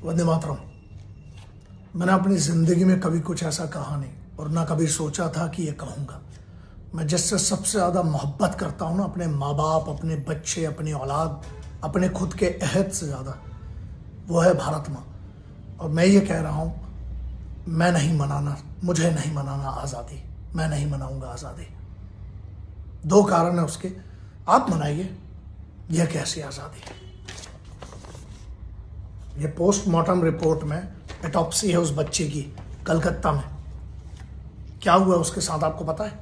वंदे मातरम। मैंने अपनी ज़िंदगी में कभी कुछ ऐसा कहा नहीं और ना कभी सोचा था कि ये कहूँगा। मैं जिससे सबसे ज़्यादा मोहब्बत करता हूँ ना, अपने माँ बाप, अपने बच्चे, अपनी औलाद, अपने खुद के अहद से ज़्यादा, वो है भारत माँ। और मैं ये कह रहा हूँ, मैं नहीं मनाना, मुझे नहीं मनाना आज़ादी, मैं नहीं मनाऊंगा आज़ादी। दो कारण है उसके, आप मनाइए। यह कैसी आज़ादी? ये पोस्टमार्टम रिपोर्ट में ऑटोप्सी है उस बच्चे की कलकत्ता में, क्या हुआ उसके साथ आपको पता है?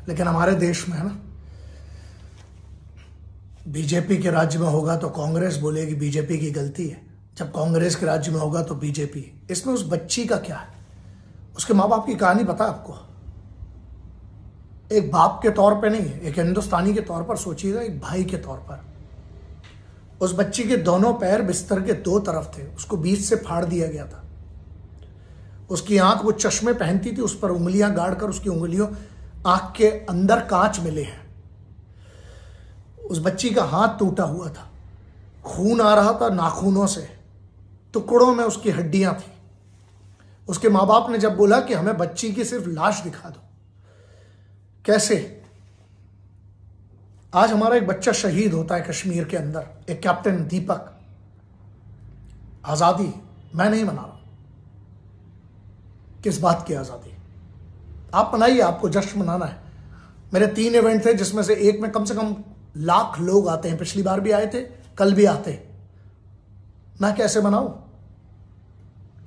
लेकिन हमारे देश में है ना, बीजेपी के राज्य में होगा तो कांग्रेस बोलेगी बीजेपी की गलती है, जब कांग्रेस के राज्य में होगा तो बीजेपी। इसमें उस बच्ची का क्या है? उसके माँ बाप की कहानी पता है आपको? एक बाप के तौर पे नहीं है, एक हिंदुस्तानी के तौर पर सोचिएगा, एक भाई के तौर पर। उस बच्ची के दोनों पैर बिस्तर के दो तरफ थे, उसको बीच से फाड़ दिया गया था। उसकी आंख, वो चश्मे पहनती थी, उस पर उंगलियां गाड़कर उसकी उंगलियों, आंख के अंदर कांच मिले हैं। उस बच्ची का हाथ टूटा हुआ था, खून आ रहा था नाखूनों से, टुकड़ों में उसकी हड्डियां थी। उसके माँ बाप ने जब बोला कि हमें बच्ची की सिर्फ लाश दिखा दो, कैसे? आज हमारा एक बच्चा शहीद होता है कश्मीर के अंदर, एक कैप्टन दीपक। आजादी मैं नहीं मना रहा। किस बात की आजादी? आप मनाइए, आपको जश्न मनाना है। मेरे 3 इवेंट थे जिसमें से एक में कम से कम लाख लोग आते हैं, पिछली बार भी आए थे, कल भी आते। मैं कैसे मनाऊं?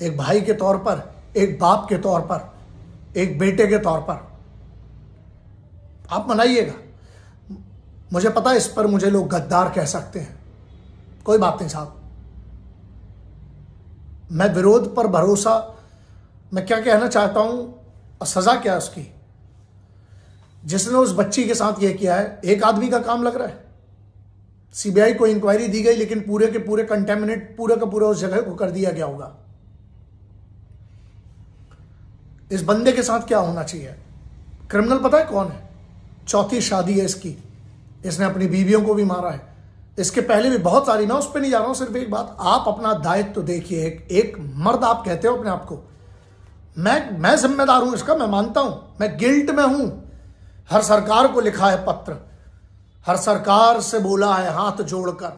एक भाई के तौर पर, एक बाप के तौर पर, एक बेटे के तौर पर। आप मनाइएगा। मुझे पता है इस पर मुझे लोग गद्दार कह सकते हैं, कोई बात नहीं साहब। मैं विरोध पर भरोसा, मैं क्या कहना चाहता हूं और सजा क्या है उसकी? जिसने उस बच्ची के साथ यह किया है, एक आदमी का काम लग रहा है। सीबीआई को इंक्वायरी दी गई, लेकिन पूरे के पूरे कंटेमिनेट, पूरे का पूरा उस जगह को कर दिया गया होगा। इस बंदे के साथ क्या होना चाहिए? क्रिमिनल पता है कौन है? चौथी शादी है इसकी, इसने अपनी बीवियों को भी मारा है। इसके पहले भी बहुत सारी, मैं उस पर नहीं जा रहा हूं। सिर्फ एक बात, आप अपना दायित्व तो देखिए। एक मर्द आप कहते हो अपने आप को, मैं जिम्मेदार हूं इसका, मैं मानता हूं, मैं गिल्ट में हूं। हर सरकार को लिखा है पत्र, हर सरकार से बोला है हाथ जोड़कर,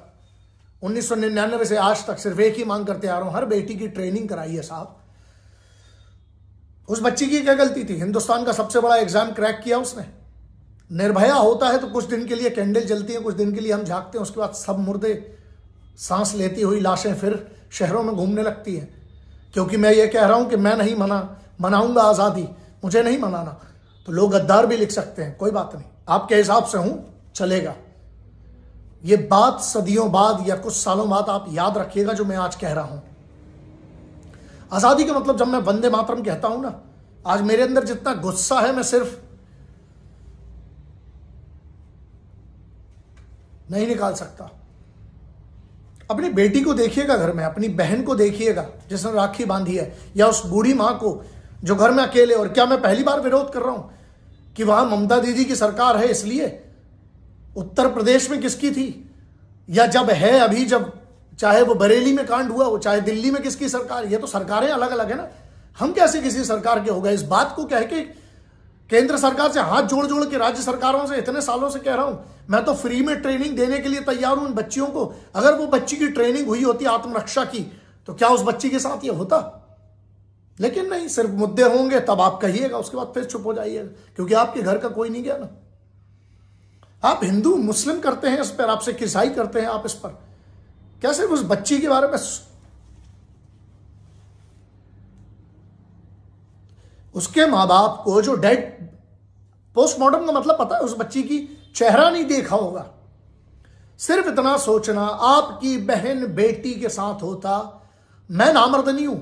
1999 से आज तक सिर्फ एक ही मांग करते आ रहा हूं, हर बेटी की ट्रेनिंग कराई है साहब। उस बच्ची की क्या गलती थी? हिंदुस्तान का सबसे बड़ा एग्जाम क्रैक किया उसने। निर्भया होता है तो कुछ दिन के लिए कैंडल जलती है, कुछ दिन के लिए हम झांकते हैं, उसके बाद सब मुर्दे सांस लेती हुई लाशें फिर शहरों में घूमने लगती हैं। क्योंकि मैं ये कह रहा हूं कि मैं नहीं मनाऊंगा आज़ादी, मुझे नहीं मनाना, तो लोग गद्दार भी लिख सकते हैं, कोई बात नहीं, आपके हिसाब से हूं, चलेगा। ये बात सदियों बाद या कुछ सालों बाद आप याद रखिएगा जो मैं आज कह रहा हूं। आज़ादी का मतलब, जब मैं वंदे मातरम कहता हूं ना, आज मेरे अंदर जितना गुस्सा है मैं सिर्फ नहीं निकाल सकता। अपनी बेटी को देखिएगा घर में, अपनी बहन को देखिएगा जिसने राखी बांधी है, या उस बूढ़ी मां को जो घर में अकेले। और क्या मैं पहली बार विरोध कर रहा हूं कि वहां ममता दीदी की सरकार है इसलिए? उत्तर प्रदेश में किसकी थी, या जब है अभी, जब चाहे वो बरेली में कांड हुआ हो, चाहे दिल्ली में किसकी सरकार? ये तो सरकारें अलग अलग है ना। हम कैसे किसी सरकार के हो गए? इस बात को कह के केंद्र सरकार से हाथ जोड़ जोड़ के राज्य सरकारों से इतने सालों से कह रहा हूं, मैं तो फ्री में ट्रेनिंग देने के लिए तैयार हूं इन बच्चियों को। अगर वो बच्ची की ट्रेनिंग हुई होती आत्मरक्षा की, तो क्या उस बच्ची के साथ ये होता? लेकिन नहीं, सिर्फ मुद्दे होंगे तब आप कहिएगा, उसके बाद फिर चुप हो जाइएगा, क्योंकि आपके घर का कोई नहीं गया ना। आप हिंदू मुस्लिम करते हैं इस पर, आपसे ईसाई करते हैं आप इस पर, कैसे उस बच्ची के बारे में? उसके माँ बाप को जो डेड, पोस्टमार्टम का मतलब पता है? उस बच्ची की चेहरा नहीं देखा होगा। सिर्फ इतना सोचना, आपकी बहन बेटी के साथ होता, मैं नामर्द नहीं हूं,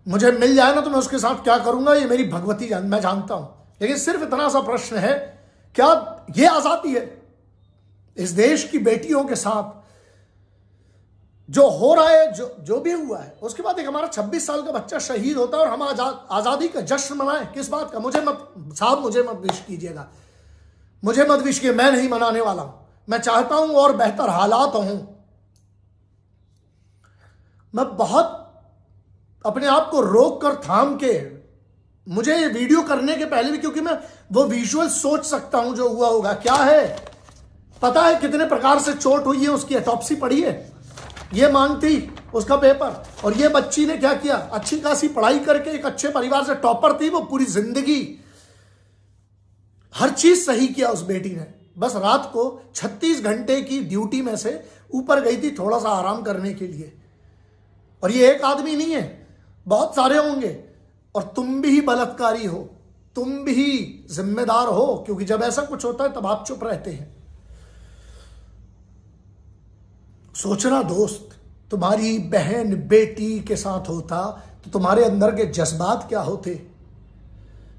मुझे मिल जाए ना तो मैं उसके साथ क्या करूंगा ये मेरी भगवती मैं जानता हूं। लेकिन सिर्फ इतना सा प्रश्न है, क्या ये आजादी है? इस देश की बेटियों के साथ जो हो रहा है, जो भी हुआ है, उसके बाद एक हमारा 26 साल का बच्चा शहीद होता है और हम आजादी का जश्न मनाएं? किस बात का? मुझे मत साहब, मुझे मत विश कीजिएगा, मुझे मत विश कीजिए, मैं नहीं मनाने वाला हूं। मैं चाहता हूं और बेहतर हालात हों। मैं बहुत अपने आप को रोक कर थाम के, मुझे ये वीडियो करने के पहले भी, क्योंकि मैं वो विजुअल सोच सकता हूं जो हुआ होगा। क्या है पता है कितने प्रकार से चोट हुई है, उसकी ऑटोप्सी पढ़ी है, ये मांगती उसका पेपर। और ये बच्ची ने क्या किया, अच्छी खासी पढ़ाई करके एक अच्छे परिवार से टॉपर थी वो, पूरी जिंदगी हर चीज सही किया उस बेटी ने। बस रात को 36 घंटे की ड्यूटी में से ऊपर गई थी थोड़ा सा आराम करने के लिए। और ये एक आदमी नहीं है, बहुत सारे होंगे। और तुम भी बलात्कारी हो, तुम भी जिम्मेदार हो, क्योंकि जब ऐसा कुछ होता है तब आप चुप रहते हैं। सोचना दोस्त, तुम्हारी बहन बेटी के साथ होता तो तुम्हारे अंदर के जज्बात क्या होते।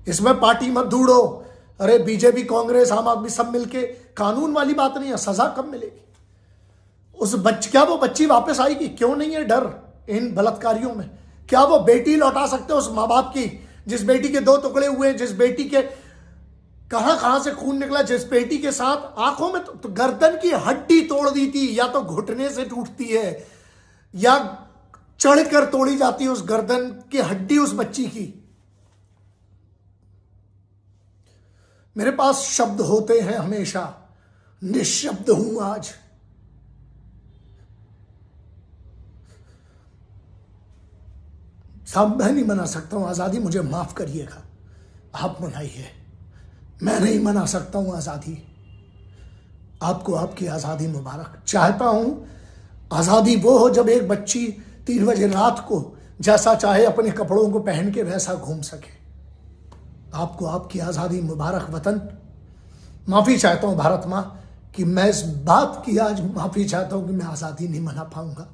इसमें पार्टी मत ढूंढो, अरे बीजेपी कांग्रेस आम आदमी सब मिलके, कानून वाली बात नहीं है, सजा कब मिलेगी उस क्या वो बच्ची वापस आएगी? क्यों नहीं है डर इन बलात्कारियों में? क्या वो बेटी लौटा सकते हो उस माँ बाप की, जिस बेटी के 2 टुकड़े हुए, जिस बेटी के कहां से खून निकला, जिस बेटी के साथ आंखों में तो गर्दन की हड्डी तोड़ दी थी, या तो घुटने से टूटती है या चढ़कर तोड़ी जाती है उस गर्दन की हड्डी उस बच्ची की। मेरे पास शब्द होते हैं हमेशा, निशब्द हूं आज। साहब मैं नहीं मना सकता हूं आजादी, मुझे माफ करिएगा, आप मनाइए, मैं नहीं मना सकता हूं आजादी। आपको आपकी आजादी मुबारक। चाहता हूं आजादी वो हो जब एक बच्ची 3 बजे रात को जैसा चाहे अपने कपड़ों को पहन के वैसा घूम सके। आपको आपकी आजादी मुबारक वतन। माफी चाहता हूं भारत मां कि मैं इस बात की आज माफी चाहता हूं कि मैं आजादी नहीं मना पाऊंगा।